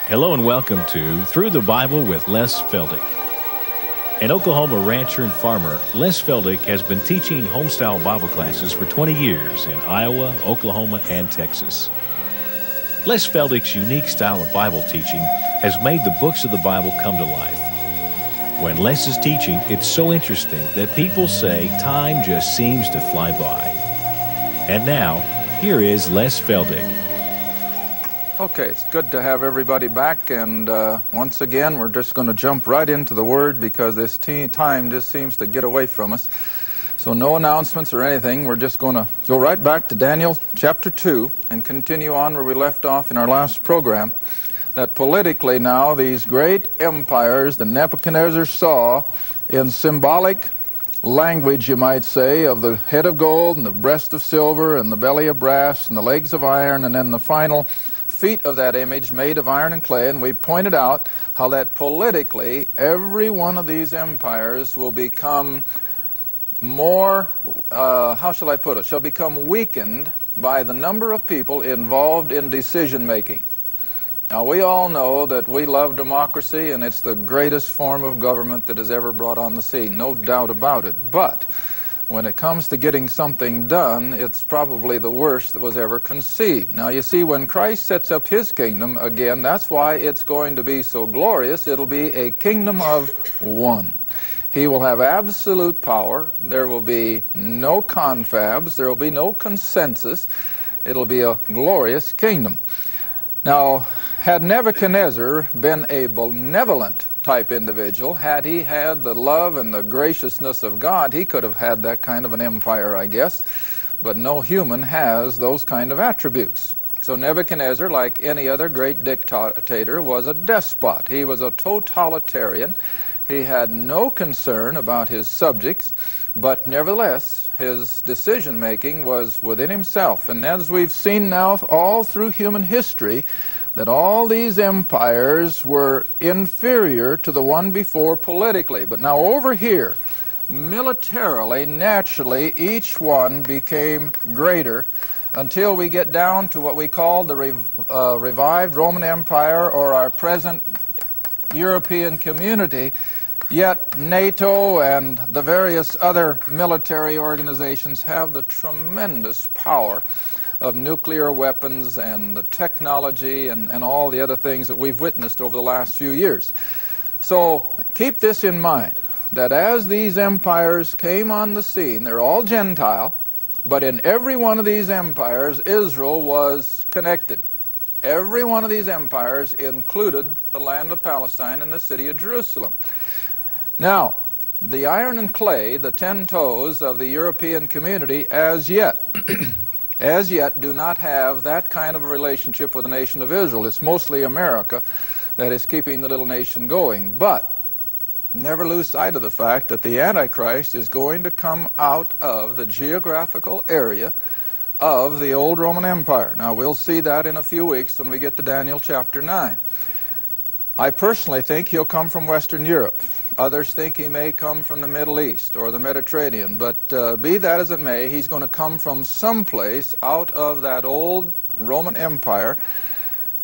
Hello and welcome to Through the Bible with Les Feldick. An Oklahoma rancher and farmer, Les Feldick has been teaching homestyle Bible classes for 20 years in Iowa, Oklahoma, and Texas. Les Feldick's unique style of Bible teaching has made the books of the Bible come to life. When Les is teaching, it's so interesting that people say time just seems to fly by. And now, here is Les Feldick. Okay, it's good to have everybody back, and once again we're just going to jump right into the Word because this time just seems to get away from us. So no announcements or anything. We're just going to go right back to Daniel chapter 2 and continue on where we left off in our last program. That politically now these great empires that Nebuchadnezzar saw in symbolic language, you might say, of the head of gold and the breast of silver and the belly of brass and the legs of iron, and then the final feet of that image made of iron and clay. And we pointed out how that politically every one of these empires will become more, how shall I put it, shall become weakened by the number of people involved in decision making. Now we all know that we love democracy, and it's the greatest form of government that is ever brought on the scene, no doubt about it. But when it comes to getting something done, it's probably the worst that was ever conceived. Now, you see, when Christ sets up his kingdom, again, that's why it's going to be so glorious. It'll be a kingdom of one. He will have absolute power. There will be no confabs. There will be no consensus. It'll be a glorious kingdom. Now, had Nebuchadnezzar been a benevolent type individual, had he had the love and the graciousness of God, he could have had that kind of an empire, I guess. But no human has those kind of attributes. So Nebuchadnezzar, like any other great dictator, was a despot. He was a totalitarian. He had no concern about his subjects, but nevertheless, his decision-making was within himself. And as we've seen now all through human history, that all these empires were inferior to the one before politically. But now over here, militarily, naturally, each one became greater until we get down to what we call the revived Roman Empire, or our present European community. Yet NATO and the various other military organizations have the tremendous power of nuclear weapons and the technology and all the other things that we've witnessed over the last few years. So keep this in mind, that as these empires came on the scene, they're all Gentile, but in every one of these empires, Israel was connected. Every one of these empires included the land of Palestine and the city of Jerusalem. Now, the iron and clay, the 10 toes of the European community, as yet do not have that kind of a relationship with the nation of Israel. It's mostly America that is keeping the little nation going. But never lose sight of the fact that the Antichrist is going to come out of the geographical area of the old Roman Empire. Now, we'll see that in a few weeks when we get to Daniel chapter 9. I personally think he'll come from Western Europe. Others think he may come from the Middle East or the Mediterranean, but be that as it may, he's going to come from someplace out of that old Roman Empire,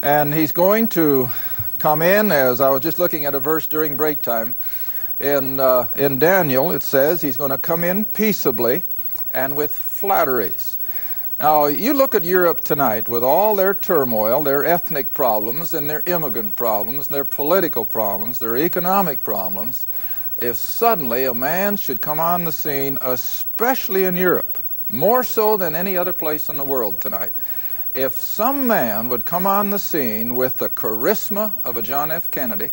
and he's going to come in, as I was just looking at a verse during break time, in Daniel. It says he's going to come in peaceably and with flatteries. Now, you look at Europe tonight with all their turmoil, their ethnic problems, and their immigrant problems, their political problems, their economic problems. If suddenly a man should come on the scene, especially in Europe, more so than any other place in the world tonight, if some man would come on the scene with the charisma of a John F. Kennedy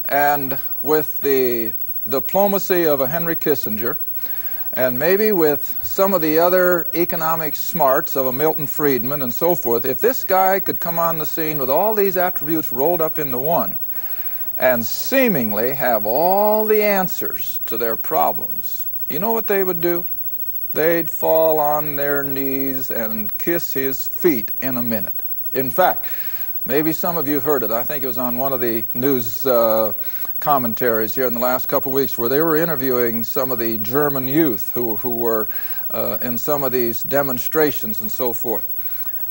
and with the diplomacy of a Henry Kissinger, and maybe with some of the other economic smarts of a Milton Friedman and so forth, if this guy could come on the scene with all these attributes rolled up into one and seemingly have all the answers to their problems, you know what they would do? They'd fall on their knees and kiss his feet in a minute. In fact, maybe some of you heard it. I think it was on one of the news commentaries here in the last couple of weeks where they were interviewing some of the German youth who were in some of these demonstrations and so forth.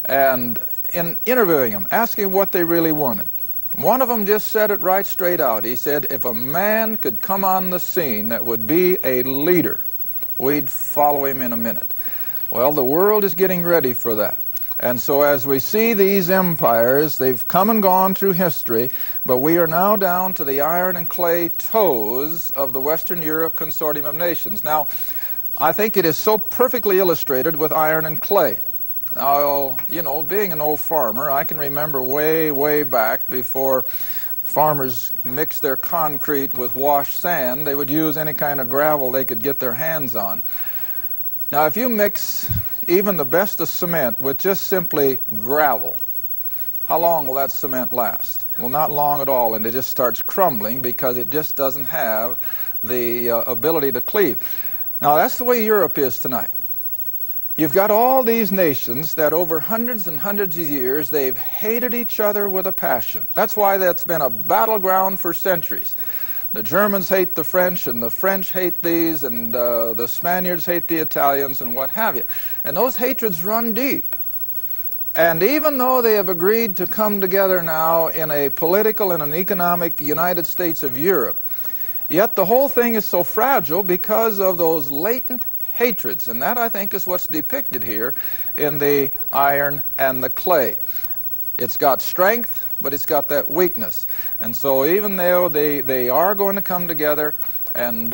And in interviewing them, asking what they really wanted. One of them just said it right straight out. He said, if a man could come on the scene that would be a leader, we'd follow him in a minute. Well, the world is getting ready for that. And so as we see these empires, they've come and gone through history, but we are now down to the iron and clay toes of the Western Europe Consortium of Nations. Now, I think it is so perfectly illustrated with iron and clay. Now, you know, being an old farmer, I can remember way, way back before farmers mixed their concrete with washed sand, they would use any kind of gravel they could get their hands on. Now, if you mix even the best of cement with just simply gravel, how long will that cement last? Well, not long at all, and it just starts crumbling because it just doesn't have the ability to cleave. Now, that's the way Europe is tonight. You've got all these nations that over hundreds and hundreds of years, they've hated each other with a passion. That's why that's been a battleground for centuries. The Germans hate the French, and the French hate these, and the Spaniards hate the Italians, and what have you. And those hatreds run deep. And even though they have agreed to come together now in a political and an economic United States of Europe, yet the whole thing is so fragile because of those latent hatreds, and that, I think, is what's depicted here in the iron and the clay. It's got strength, but it's got that weakness. And so even though they are going to come together, and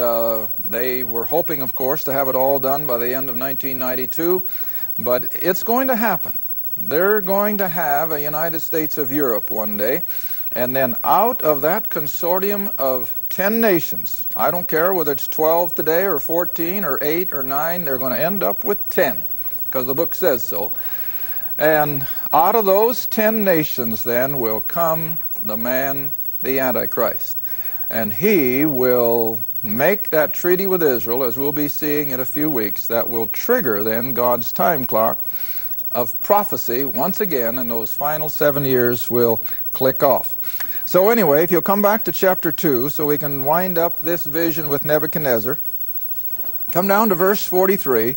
they were hoping, of course, to have it all done by the end of 1992, but it's going to happen. They're going to have a United States of Europe one day, and then out of that consortium of 10 nations, I don't care whether it's 12 today or 14 or 8 or 9, they're going to end up with 10 because the book says so. And out of those 10 nations then will come the man, the Antichrist. And he will make that treaty with Israel, as we'll be seeing in a few weeks, that will trigger then God's time clock of prophecy once again, and those final 7 years will click off. So anyway, if you'll come back to chapter 2 so we can wind up this vision with Nebuchadnezzar. Come down to verse 43.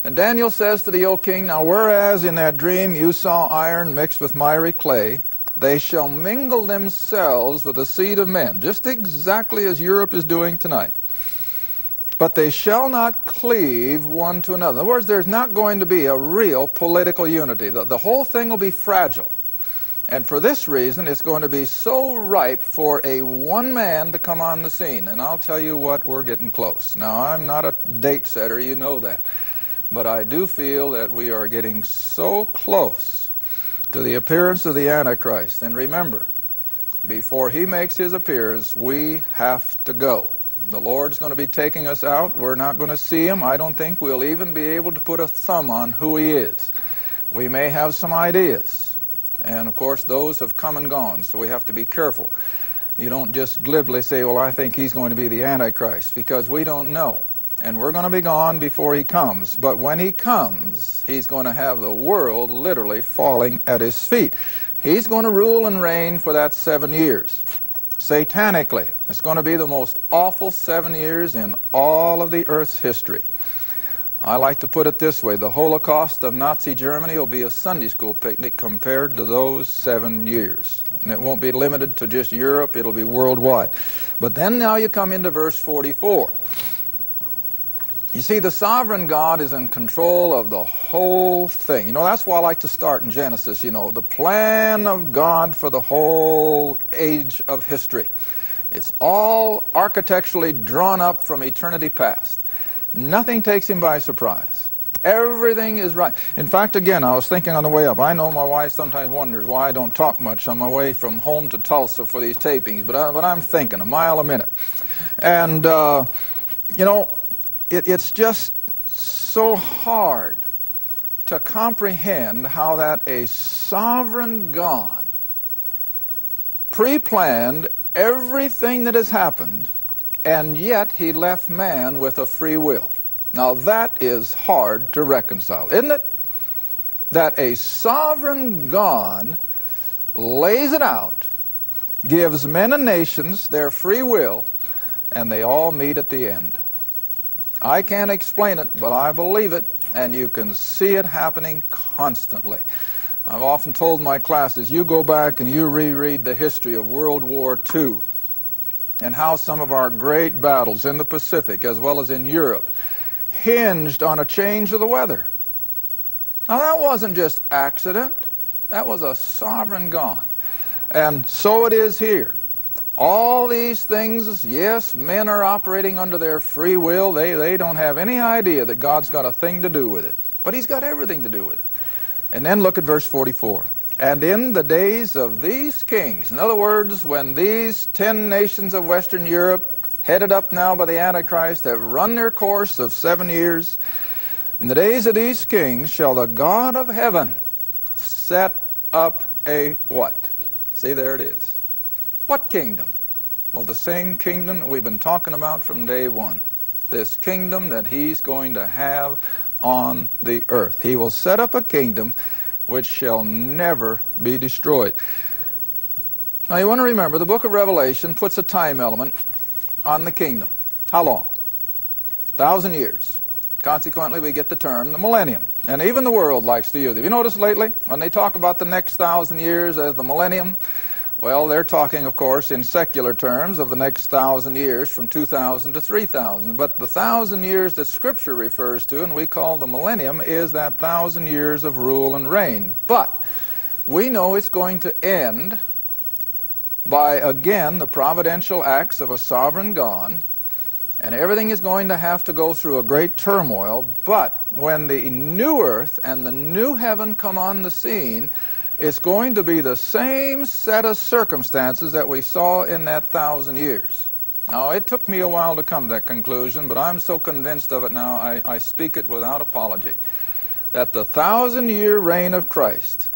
And Daniel says to the O king, now whereas in that dream you saw iron mixed with miry clay, they shall mingle themselves with the seed of men, just exactly as Europe is doing tonight. But they shall not cleave one to another. In other words, there's not going to be a real political unity. The whole thing will be fragile. And for this reason, it's going to be so ripe for a one man to come on the scene. And I'll tell you what, we're getting close. Now, I'm not a date setter, you know that. But I do feel that we are getting so close to the appearance of the Antichrist. And remember, before he makes his appearance, we have to go. The Lord's going to be taking us out. We're not going to see him. I don't think we'll even be able to put a thumb on who he is. We may have some ideas. And, of course, those have come and gone, so we have to be careful. You don't just glibly say, well, I think he's going to be the Antichrist, because we don't know. And we're going to be gone before he comes. But when he comes, he's going to have the world literally falling at his feet. He's going to rule and reign for that 7 years. Satanically, it's going to be the most awful 7 years in all of the earth's history. I like to put it this way, the Holocaust of Nazi Germany will be a Sunday school picnic compared to those 7 years. And it won't be limited to just Europe, it'll be worldwide. But then now you come into verse 44. You see, the sovereign God is in control of the whole thing. You know, that's why I like to start in Genesis, you know, the plan of God for the whole age of history. It's all architecturally drawn up from eternity past. Nothing takes him by surprise. Everything is right. In fact, again, I was thinking on the way up, I know my wife sometimes wonders why I don't talk much on my way from home to Tulsa for these tapings, but I'm thinking a mile a minute. And, you know, it's just so hard to comprehend how that a sovereign God pre-planned everything that has happened, and yet he left man with a free will. Now that is hard to reconcile, isn't it? That a sovereign God lays it out, gives men and nations their free will, and they all meet at the end. I can't explain it, but I believe it, and you can see it happening constantly. I've often told my classes, you go back and you reread the history of World War II and how some of our great battles in the Pacific as well as in Europe hinged on a change of the weather. Now that wasn't just accident. That was a sovereign God. And so it is here. All these things, yes, men are operating under their free will. They don't have any idea that God's got a thing to do with it. But He's got everything to do with it. And then look at verse 44. And in the days of these kings, in other words, when these 10 nations of Western Europe, headed up now by the Antichrist, have run their course of 7 years, in the days of these kings shall the God of heaven set up a what? See, there it is. What kingdom? Well, the same kingdom that we've been talking about from day one. This kingdom that He's going to have on the earth. He will set up a kingdom which shall never be destroyed. Now you want to remember, the book of Revelation puts a time element on the kingdom. How long? 1,000 years. Consequently, we get the term the millennium. And even the world likes to use it. Have you noticed lately, when they talk about the next 1,000 years as the millennium, well, they're talking, of course, in secular terms of the next 1,000 years from 2,000 to 3,000. But the 1,000 years that Scripture refers to, and we call the millennium, is that 1,000 years of rule and reign. But we know it's going to end by, again, the providential acts of a sovereign God, and everything is going to have to go through a great turmoil. But when the new earth and the new heaven come on the scene, it's going to be the same set of circumstances that we saw in that 1,000 years. Now, it took me a while to come to that conclusion, but I'm so convinced of it now, I speak it without apology, that the 1,000-year reign of Christ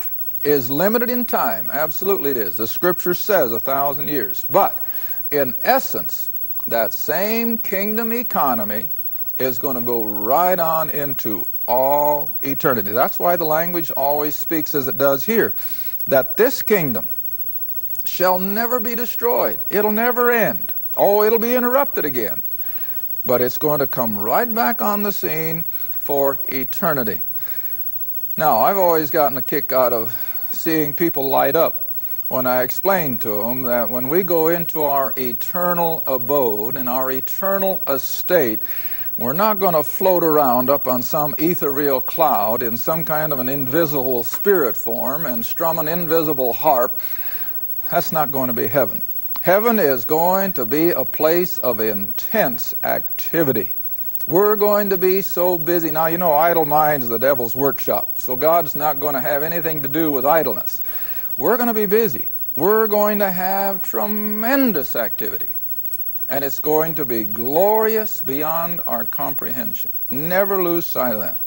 is limited in time. Absolutely it is. The Scripture says 1,000 years. But, in essence, that same kingdom economy is going to go right on into all eternity. That's why the language always speaks as it does here, that this kingdom shall never be destroyed. It'll never end. Oh, it'll be interrupted again. But it's going to come right back on the scene for eternity. Now, I've always gotten a kick out of seeing people light up when I explain to them that when we go into our eternal abode and our eternal estate, we're not going to float around up on some ethereal cloud in some kind of an invisible spirit form and strum an invisible harp. That's not going to be heaven. Heaven is going to be a place of intense activity. We're going to be so busy. Now, you know, idle mind is the devil's workshop, so God's not going to have anything to do with idleness. We're going to be busy. We're going to have tremendous activity. And it's going to be glorious beyond our comprehension. Never lose sight of that.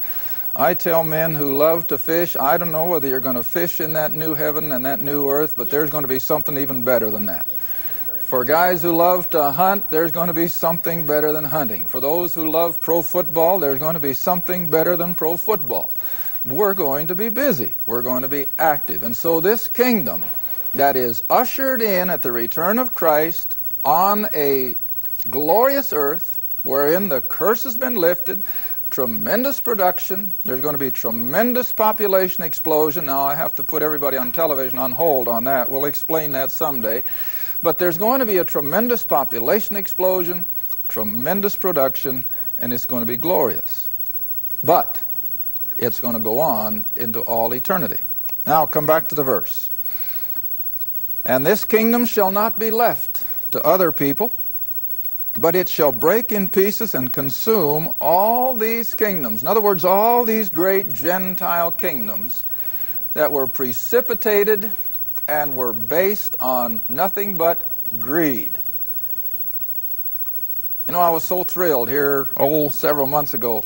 I tell men who love to fish, I don't know whether you're going to fish in that new heaven and that new earth, but there's going to be something even better than that. For guys who love to hunt, there's going to be something better than hunting. For those who love pro football, there's going to be something better than pro football. We're going to be busy. We're going to be active. And so this kingdom that is ushered in at the return of Christ on a glorious earth wherein the curse has been lifted, tremendous production, there's going to be tremendous population explosion. Now I have to put everybody on television on hold on that. We'll explain that someday. But there's going to be a tremendous population explosion, tremendous production, and it's going to be glorious. But it's going to go on into all eternity. Now come back to the verse. And this kingdom shall not be left to other people, but it shall break in pieces and consume all these kingdoms. In other words, all these great Gentile kingdoms that were precipitated and were based on nothing but greed. You know, I was so thrilled here, several months ago.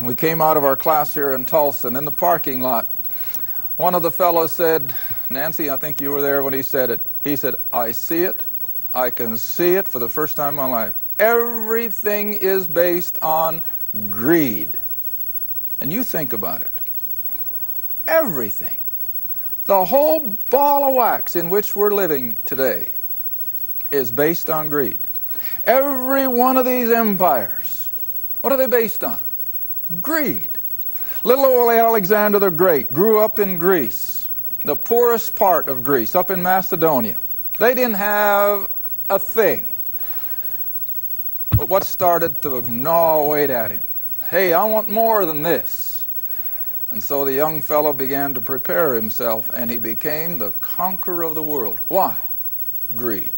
We came out of our class here in Tulsa, and in the parking lot, one of the fellows said, Nancy, I think you were there when he said it. He said, I see it. I can see it for the first time in my life. Everything is based on greed. And you think about it. Everything. The whole ball of wax in which we're living today is based on greed. Every one of these empires, what are they based on? Greed. Little old Alexander the Great grew up in Greece, the poorest part of Greece, up in Macedonia. They didn't have a thing. But what started to gnaw away at him? Hey, I want more than this. And so the young fellow began to prepare himself, and he became the conqueror of the world. Why? Greed.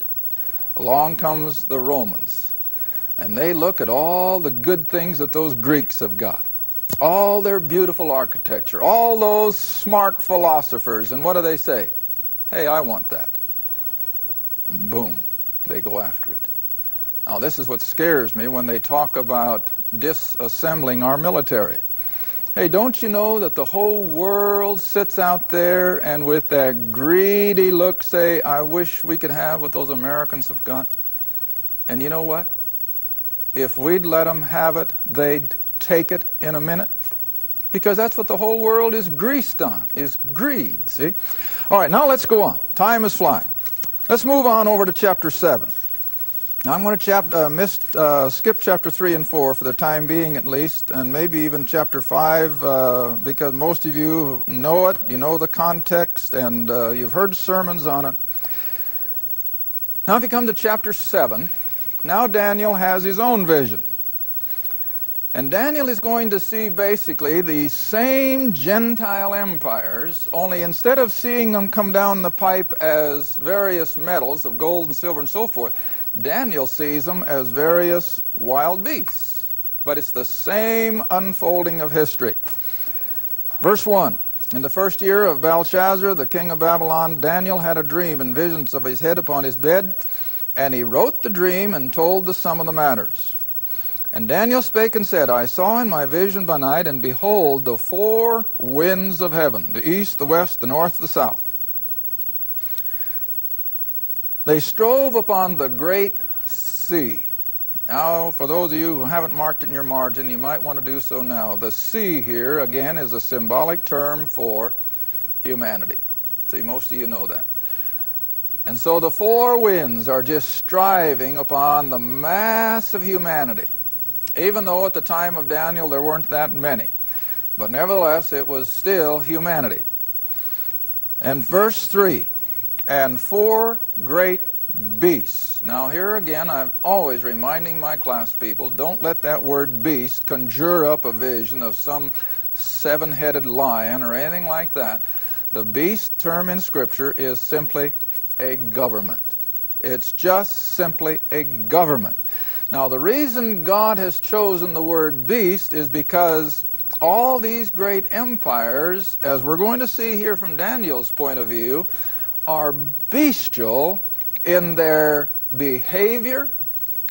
Along comes the Romans, and they look at all the good things that those Greeks have got. All their beautiful architecture, all those smart philosophers, and what do they say? Hey, I want that. And boom, they go after it. Now, this is what scares me when they talk about disassembling our military. Hey, don't you know that the whole world sits out there and with that greedy look say, I wish we could have what those Americans have got? And you know what? If we'd let them have it, they'd take it in a minute. Because that's what the whole world is greased on, is greed, see? All right, now let's go on. Time is flying. Let's move on over to chapter 7. Now I'm going to skip chapter 3 and 4 for the time being at least, and maybe even chapter 5 because most of you know it, you know the context, and you've heard sermons on it. Now if you come to chapter 7, now Daniel has his own vision. And Daniel is going to see basically the same Gentile empires, only instead of seeing them come down the pipe as various metals of gold and silver and so forth, Daniel sees them as various wild beasts. But it's the same unfolding of history. Verse 1, in the first year of Belshazzar, the king of Babylon, Daniel had a dream and visions of his head upon his bed, and he wrote the dream and told the sum of the matters. And Daniel spake and said, I saw in my vision by night, and behold, the four winds of heaven, the east, the west, the north, the south. They strove upon the great sea. Now, for those of you who haven't marked it in your margin, you might want to do so now. The sea here, again, is a symbolic term for humanity. See, most of you know that. And so the four winds are just striving upon the mass of humanity. Even though at the time of Daniel there weren't that many. But nevertheless, it was still humanity. And verse 3, and four great beasts. Now here again, I'm always reminding my class people, don't let that word beast conjure up a vision of some seven-headed lion or anything like that. The beast term in Scripture is simply a government. It's just simply a government. Now, the reason God has chosen the word beast is because all these great empires, as we're going to see here from Daniel's point of view, are bestial in their behavior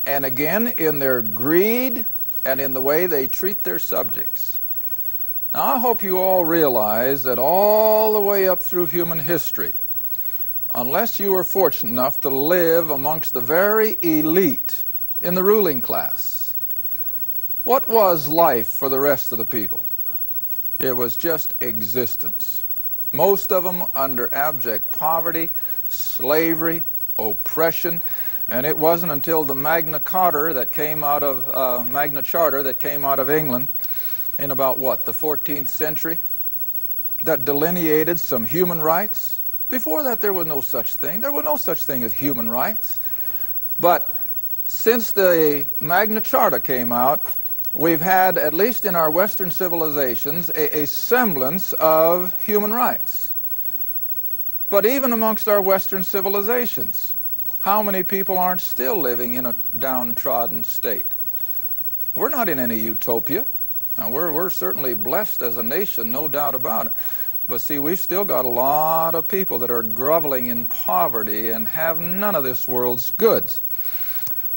and again in their greed and in the way they treat their subjects. Now, I hope you all realize that all the way up through human history, unless you were fortunate enough to live amongst the very elite in the ruling class, what was life for the rest of the people? It was just existence. Most of them under abject poverty, slavery, oppression, and it wasn't until the Magna Charta that came out of England in about what, the 14th century, that delineated some human rights. Before that, there was no such thing. There was no such thing as human rights. But since the Magna Charta came out, we've had, at least in our Western civilizations, a semblance of human rights. But even amongst our Western civilizations, how many people aren't still living in a downtrodden state? We're not in any utopia. Now, we're certainly blessed as a nation, no doubt about it. But see, we've still got a lot of people that are groveling in poverty and have none of this world's goods.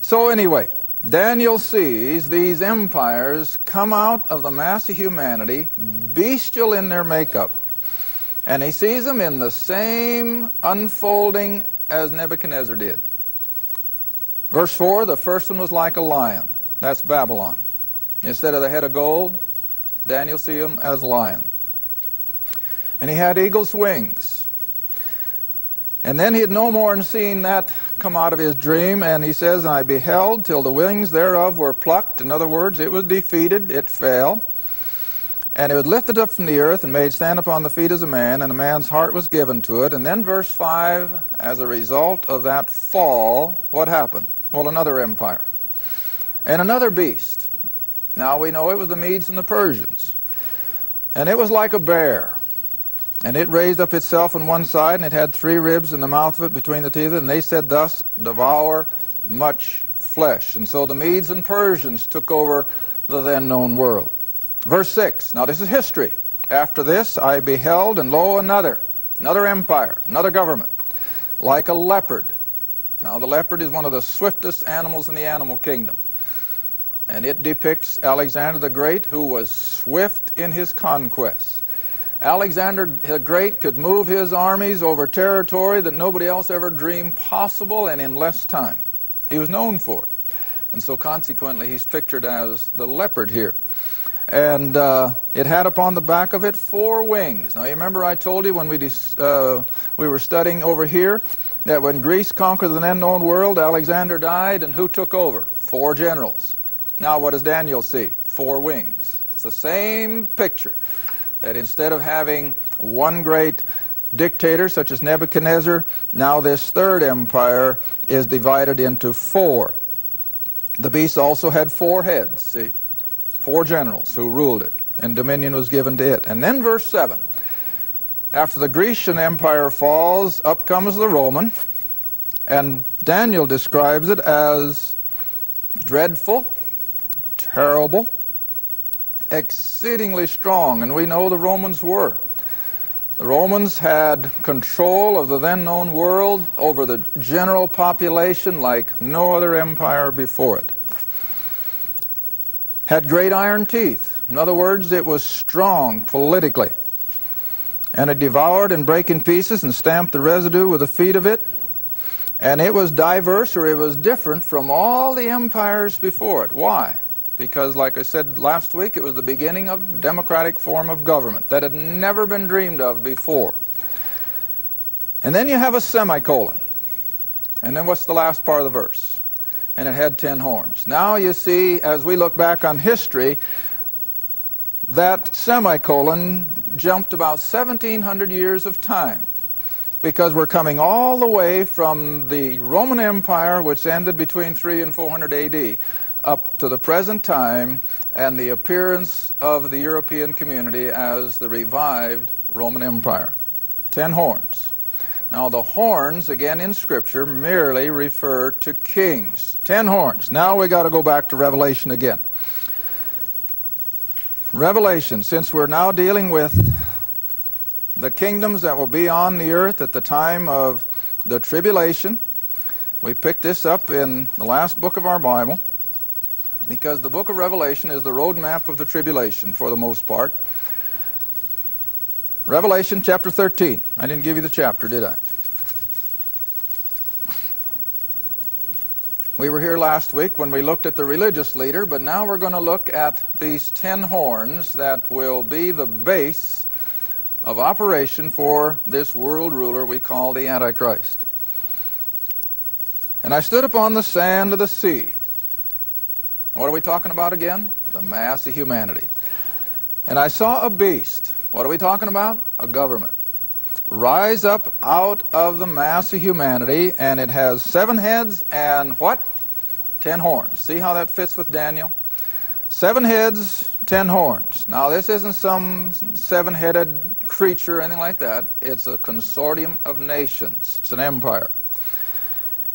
So anyway, Daniel sees these empires come out of the mass of humanity, bestial in their makeup. And he sees them in the same unfolding as Nebuchadnezzar did. Verse 4, the first one was like a lion. That's Babylon. Instead of the head of gold, Daniel sees him as a lion. And he had eagle's wings. And then he had no more than seen that come out of his dream, and he says, I beheld till the wings thereof were plucked. In other words, it was defeated, it fell. And it was lifted up from the earth and made stand upon the feet as a man, and a man's heart was given to it. And then verse 5, as a result of that fall, what happened? Well, another empire. And another beast. Now we know it was the Medes and the Persians. And it was like a bear. And it raised up itself on one side, and it had 3 ribs in the mouth of it between the teeth of it. And they said thus, devour much flesh. And so the Medes and Persians took over the then known world. Verse 6, now this is history. After this I beheld, and lo, another empire, another government, like a leopard. Now the leopard is one of the swiftest animals in the animal kingdom. And it depicts Alexander the Great, who was swift in his conquests. Alexander the Great could move his armies over territory that nobody else ever dreamed possible, and in less time. He was known for it. And so consequently he's pictured as the leopard here. And it had upon the back of it 4 wings. Now you remember I told you when we were studying over here that when Greece conquered the then known world, Alexander died, and who took over? 4 generals. Now what does Daniel see? 4 wings. It's the same picture. That instead of having one great dictator such as Nebuchadnezzar, now this third empire is divided into 4. The beast also had 4 heads, see? 4 generals who ruled it, and dominion was given to it. And then verse 7. After the Grecian empire falls, up comes the Roman, and Daniel describes it as dreadful, terrible, exceedingly strong, and we know the Romans were. The Romans had control of the then known world over the general population like no other empire before it. Had great iron teeth. In other words, it was strong politically. And it devoured and brake in pieces and stamped the residue with the feet of it. And it was diverse, or it was different from all the empires before it. Why? Because, like I said last week, it was the beginning of a democratic form of government that had never been dreamed of before. And then you have a semicolon. And then what's the last part of the verse? And it had 10 horns. Now you see, as we look back on history, that semicolon jumped about 1,700 years of time. Because we're coming all the way from the Roman Empire, which ended between 300 and 400 AD, up to the present time, and the appearance of the European community as the revived Roman Empire. 10 horns. Now the horns, again in Scripture, merely refer to kings. 10 horns. Now we got to go back to Revelation again. Revelation, since we're now dealing with the kingdoms that will be on the earth at the time of the tribulation, we picked this up in the last book of our Bible, because the book of Revelation is the roadmap of the tribulation for the most part. Revelation chapter 13. I didn't give you the chapter, did I? We were here last week when we looked at the religious leader, but now we're going to look at these 10 horns that will be the base of operation for this world ruler we call the Antichrist. And I stood upon the sand of the sea. What are we talking about again? The mass of humanity. And I saw a beast. What are we talking about? A government. Rise up out of the mass of humanity, and it has 7 heads and what? 10 horns. See how that fits with Daniel? 7 heads, 10 horns. Now this isn't some 7-headed creature or anything like that. It's a consortium of nations. It's an empire.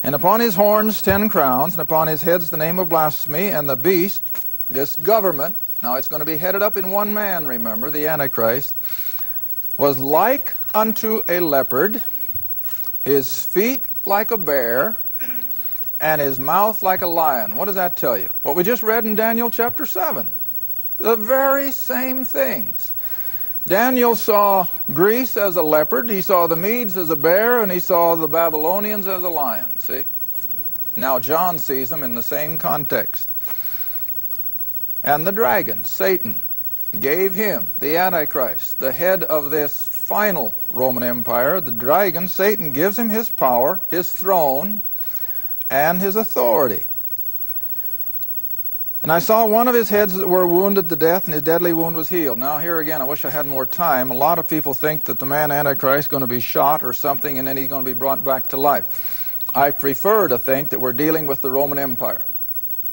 And upon his horns 10 crowns, and upon his heads the name of blasphemy, and the beast, this government, now it's going to be headed up in one man, remember, the Antichrist, was like unto a leopard, his feet like a bear, and his mouth like a lion. What does that tell you? What we just read in Daniel chapter 7. The very same things. Daniel saw Greece as a leopard, he saw the Medes as a bear, and he saw the Babylonians as a lion, see? Now John sees them in the same context. And the dragon, Satan, gave him, the Antichrist, the head of this final Roman Empire, the dragon, Satan, gives him his power, his throne, and his authority. And I saw one of his heads that were wounded to death, and his deadly wound was healed. Now here again, I wish I had more time. A lot of people think that the man Antichrist is going to be shot or something, and then he's going to be brought back to life. I prefer to think that we're dealing with the Roman Empire.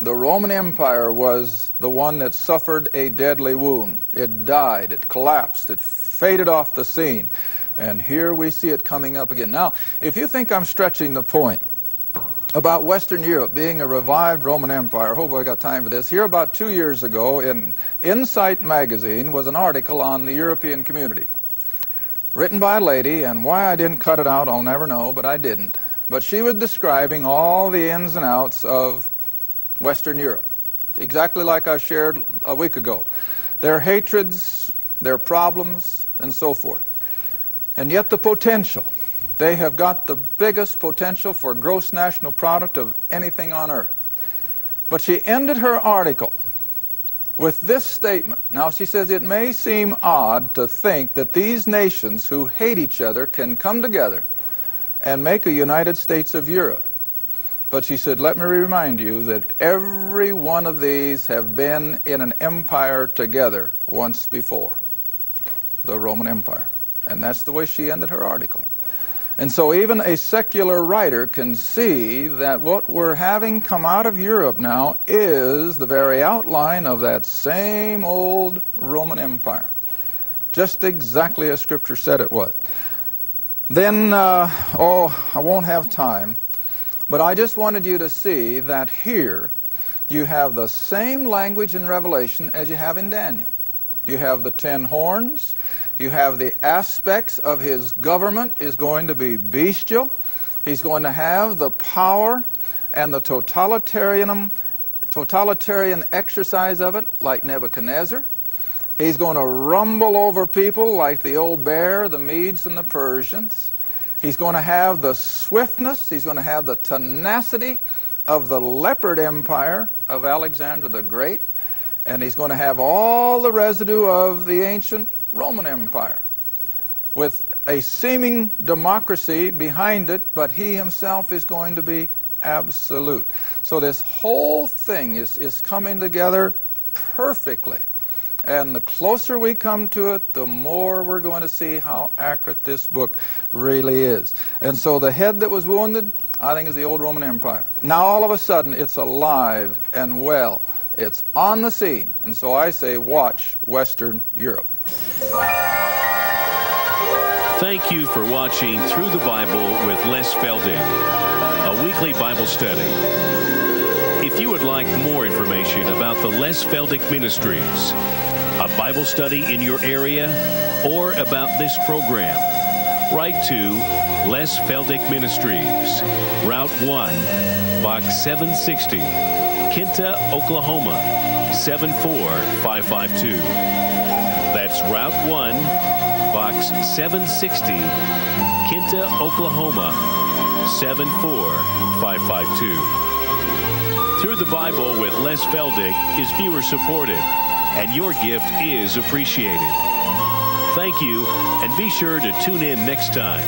The Roman Empire was the one that suffered a deadly wound. It died, it collapsed, it faded off the scene. And here we see it coming up again. Now, if you think I'm stretching the point about Western Europe being a revived Roman Empire, I hope I got time for this. Here about 2 years ago in Insight magazine was an article on the European community, written by a lady, and why I didn't cut it out I'll never know, but I didn't. But she was describing all the ins and outs of Western Europe, exactly like I shared a week ago. Their hatreds, their problems, and so forth. And yet the potential. They have got the biggest potential for gross national product of anything on earth. But she ended her article with this statement. Now she says, it may seem odd to think that these nations who hate each other can come together and make a United States of Europe. But she said, let me remind you that every one of these have been in an empire together once before, the Roman Empire. And that's the way she ended her article. And so even a secular writer can see that what we're having come out of Europe now is the very outline of that same old Roman Empire. Just exactly as Scripture said it was. Then, I won't have time, but I just wanted you to see that here you have the same language in Revelation as you have in Daniel. You have the 10 horns. You have the aspects of his government is going to be bestial. He's going to have the power and the totalitarian exercise of it like Nebuchadnezzar. He's going to rumble over people like the old bear, the Medes and the Persians. He's going to have the swiftness, he's going to have the tenacity of the leopard empire of Alexander the Great. And he's going to have all the residue of the ancient Roman Empire with a seeming democracy behind it, but he himself is going to be absolute. So this whole thing is coming together perfectly. And the closer we come to it, the more we're going to see how accurate this book really is. And so the head that was wounded, I think, is the old Roman Empire. Now all of a sudden it's alive and well. It's on the scene. And so I say, watch Western Europe. Thank you for watching Through the Bible with Les Feldick, a weekly Bible study. If you would like more information about the Les Feldick Ministries, a Bible study in your area, or about this program, write to Les Feldick Ministries, Route 1, Box 760, Kinta, Oklahoma, 74552. That's Route 1, Box 760, Kinta, Oklahoma, 74552. Through the Bible with Les Feldick is viewer supported, and your gift is appreciated. Thank you, and be sure to tune in next time.